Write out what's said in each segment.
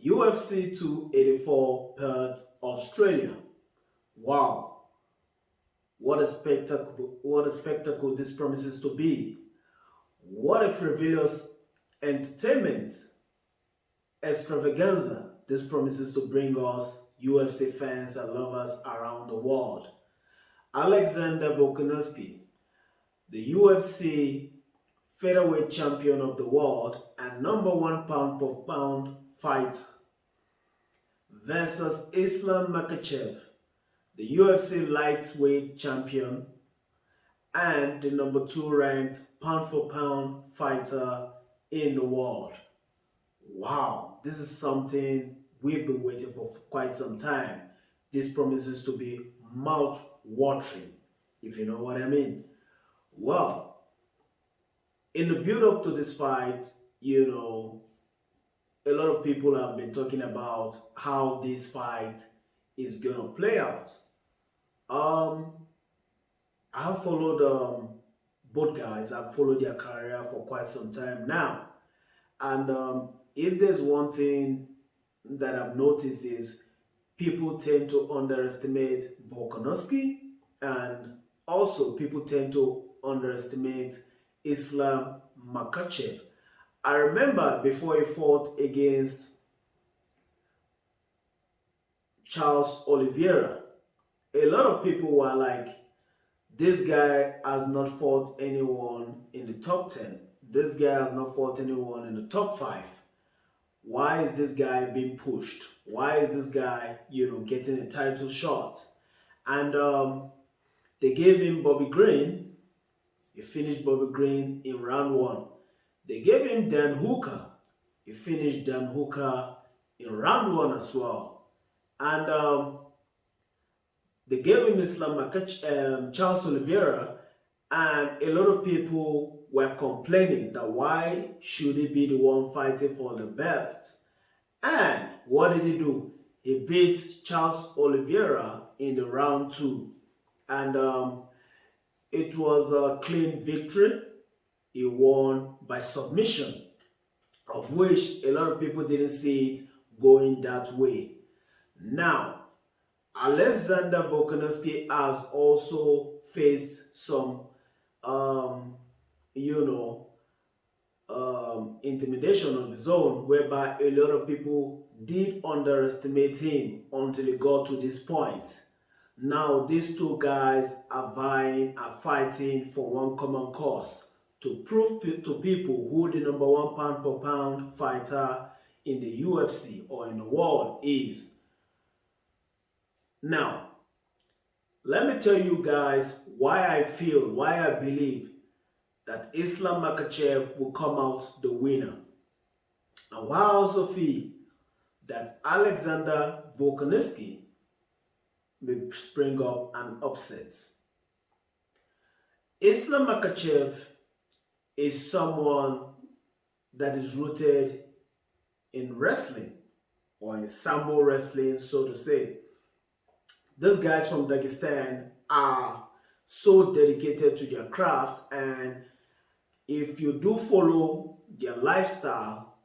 UFC 284 Perth, Australia. Wow, what a spectacle this promises to be. What a frivolous entertainment extravaganza this promises to bring us UFC fans and lovers around the world. Alexander Volkanovski, the UFC featherweight champion of the world and number one pound for pound fighter, versus Islam Makhachev, the UFC lightweight champion and the number two ranked pound for pound fighter in the world. Wow, this is something we've been waiting for quite some time. This promises to be mouth watering, if you know what I mean. Well, in the build up to this fight, a lot of people have been talking about how this fight is gonna play out. Um, I've followed both guys. I've followed their career for quite some time now, and if there's one thing that I've noticed is people tend to underestimate Volkanovski, and also people tend to underestimate Islam Makhachev. I remember before he fought against Charles Oliveira, a lot of people were like, this guy has not fought anyone in the top 10. This guy has not fought anyone in the top 5. Why is this guy being pushed? Why is this guy, getting a title shot? And they gave him Bobby Green. He finished Bobby Green in round 1. They gave him Dan Hooker. He finished Dan Hooker in round 1 as well. And they gave him Charles Oliveira, and a lot of people were complaining that why should he be the one fighting for the belt? And what did he do? He beat Charles Oliveira in the round 2, and it was a clean victory. He won by submission, of which a lot of people didn't see it going that way. Now, Alexander Volkanovski has also faced some, um, you know, intimidation of his own, whereby a lot of people did underestimate him until he got to this point. Now, these two guys are fighting for one common cause to prove to people who the number one pound per pound fighter in the UFC or in the world is. Now, let me tell you guys why I believe that Islam Makhachev will come out the winner. And why I also feel that Alexander Volkanovski may spring up an upset. Islam Makhachev is someone that is rooted in wrestling, or in sambo wrestling, so to say. These guys from Dagestan are so dedicated to their craft, and if you do follow their lifestyle,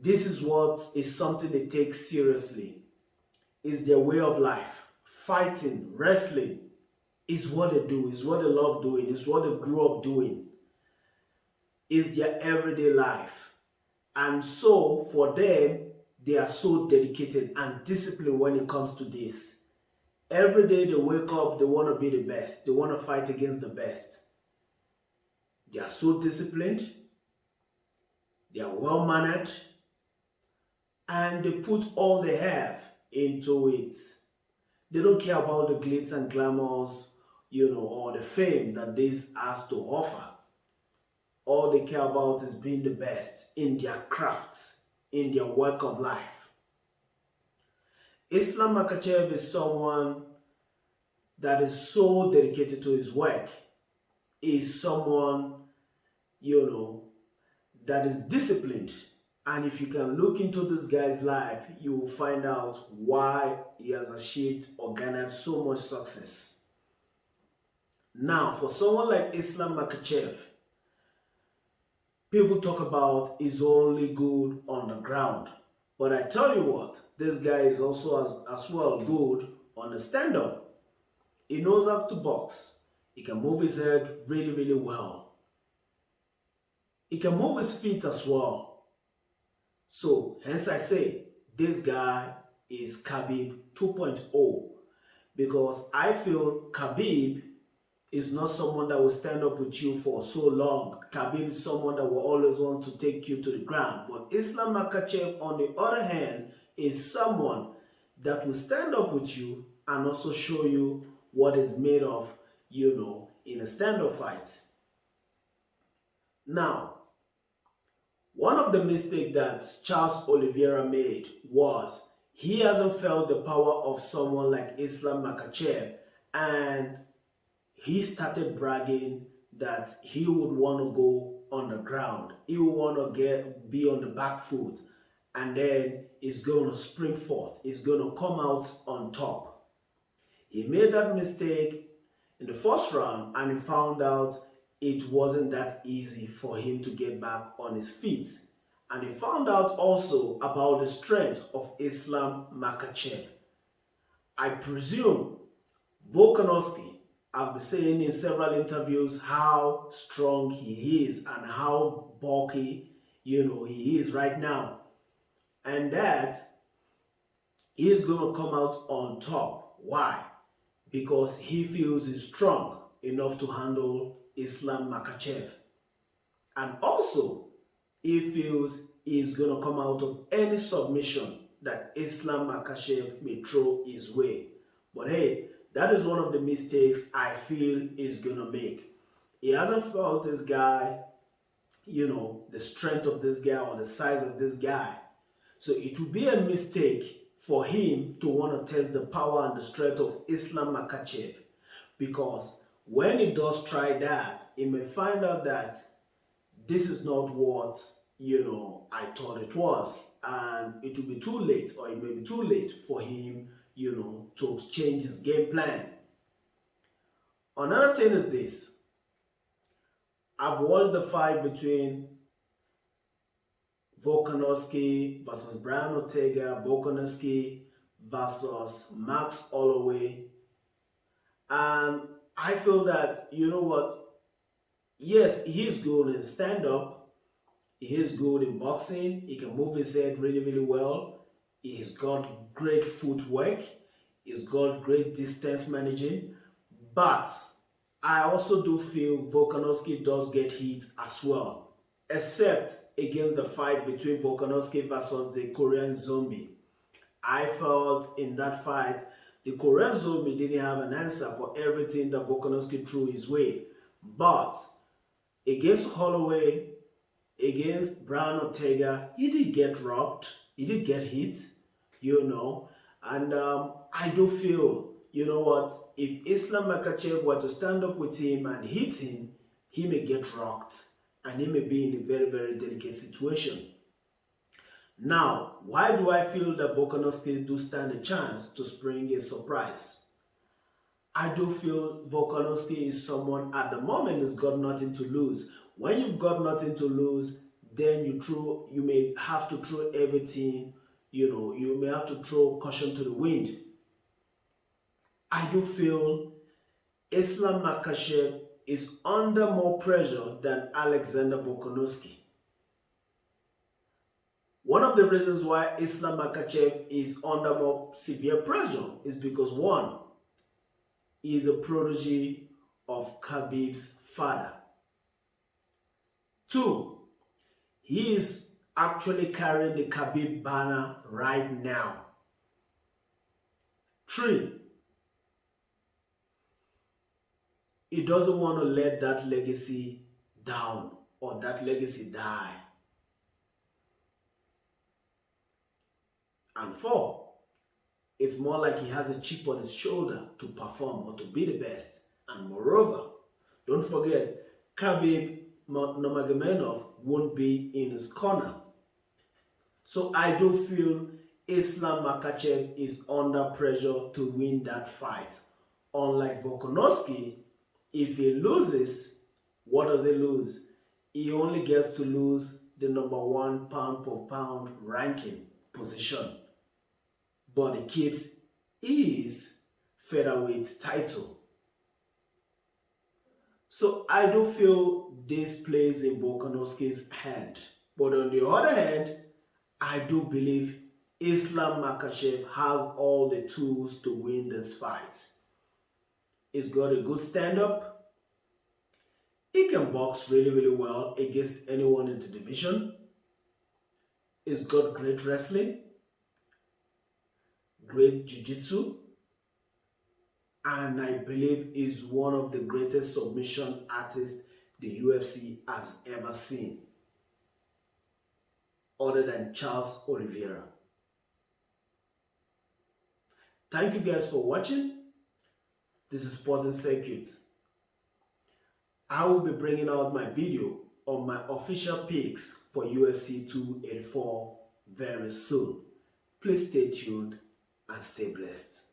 this is something they take seriously. It's their way of life. Fighting, wrestling is what they do, is what they love doing, is what they grew up doing. Is their everyday life. And so for them, they are so dedicated and disciplined when it comes to this. Every day they wake up, they want to be the best. They want to fight against the best. They are so disciplined. They are well mannered. And they put all they have into it. They don't care about the glitz and glamours, or the fame that this has to offer. All they care about is being the best in their craft, in their work of life. Islam Makhachev is someone that is so dedicated to his work. He is someone, that is disciplined. And if you can look into this guy's life, you will find out why he has achieved or garnered so much success. Now, for someone like Islam Makhachev, people talk about is only good on the ground. But I tell you what, this guy is also as well good on the stand up. He knows how to box. He can move his head really, really well. He can move his feet as well. So, hence I say, this guy is Khabib 2.0 because I feel Khabib is not someone that will stand up with you for so long. Khabib is someone that will always want to take you to the ground. But Islam Makhachev, on the other hand, is someone that will stand up with you and also show you what is made of, in a stand-up fight. Now, one of the mistakes that Charles Oliveira made was he hasn't felt the power of someone like Islam Makhachev, and he started bragging that he would want to go on the ground. He would want to be on the back foot, and then he's going to spring forth. He's going to come out on top. He made that mistake in the first round, and he found out it wasn't that easy for him to get back on his feet. And he found out also about the strength of Islam Makhachev. I presume Volkanovski, I've been saying in several interviews how strong he is and how bulky, he is right now. And that he is going to come out on top. Why? Because he feels he's strong enough to handle Islam Makhachev. And also, he feels he's going to come out of any submission that Islam Makhachev may throw his way. But hey, that is one of the mistakes I feel he's going to make. He hasn't felt this guy, the strength of this guy or the size of this guy. So it would be a mistake for him to want to test the power and the strength of Islam Makhachev. Because when he does try that, he may find out that this is not what, I thought it was. And it will be too late, or it may be too late for him, to change his game plan. Another thing is this. I've watched the fight between Volkanovski versus Brian Ortega, Volkanovski versus Max Holloway. And I feel that, yes, he is good in stand-up. He is good in boxing. He can move his head really, really well. He's got great footwork. He's got great distance managing. But I also do feel Volkanovski does get hit as well. Except against the fight between Volkanovski versus the Korean Zombie. I felt in that fight, the Korean Zombie didn't have an answer for everything that Volkanovski threw his way. But against Holloway, against Brian Ortega, he did get rocked. He did get hit, And I do feel, if Islam Makhachev were to stand up with him and hit him, he may get rocked. And he may be in a very, very delicate situation. Now, why do I feel that Volkanovski do stand a chance to spring a surprise? I do feel Volkanovski is someone at the moment has got nothing to lose. When you've got nothing to lose, then you may have to throw everything, you may have to throw caution to the wind. I do feel Islam Makhachev is under more pressure than Alexander Volkanovski. One of the reasons why Islam Makhachev is under more severe pressure is because one, he is a protege of Khabib's father. Two, he is actually carrying the Khabib banner right now. Three, he doesn't want to let that legacy down or that legacy die. And four, it's more like he has a chip on his shoulder to perform or to be the best. And moreover, don't forget, Khabib Nurmagomedov won't be in his corner. So I do feel Islam Makhachev is under pressure to win that fight. Unlike Volkanovski, if he loses, what does he lose? He only gets to lose the #1 pound per pound ranking. position, but he keeps his featherweight title. So I do feel this plays in Volkanovski's hand. But on the other hand, I do believe Islam Makhachev has all the tools to win this fight. He's got a good stand-up. He can box really, really well against anyone in the division. He's got great wrestling, great jiu-jitsu, and I believe is one of the greatest submission artists the UFC has ever seen, other than Charles Oliveira. Thank you guys for watching. This is Sporting Circuit. I will be bringing out my video on my official picks for UFC 284 very soon. Please stay tuned and stay blessed.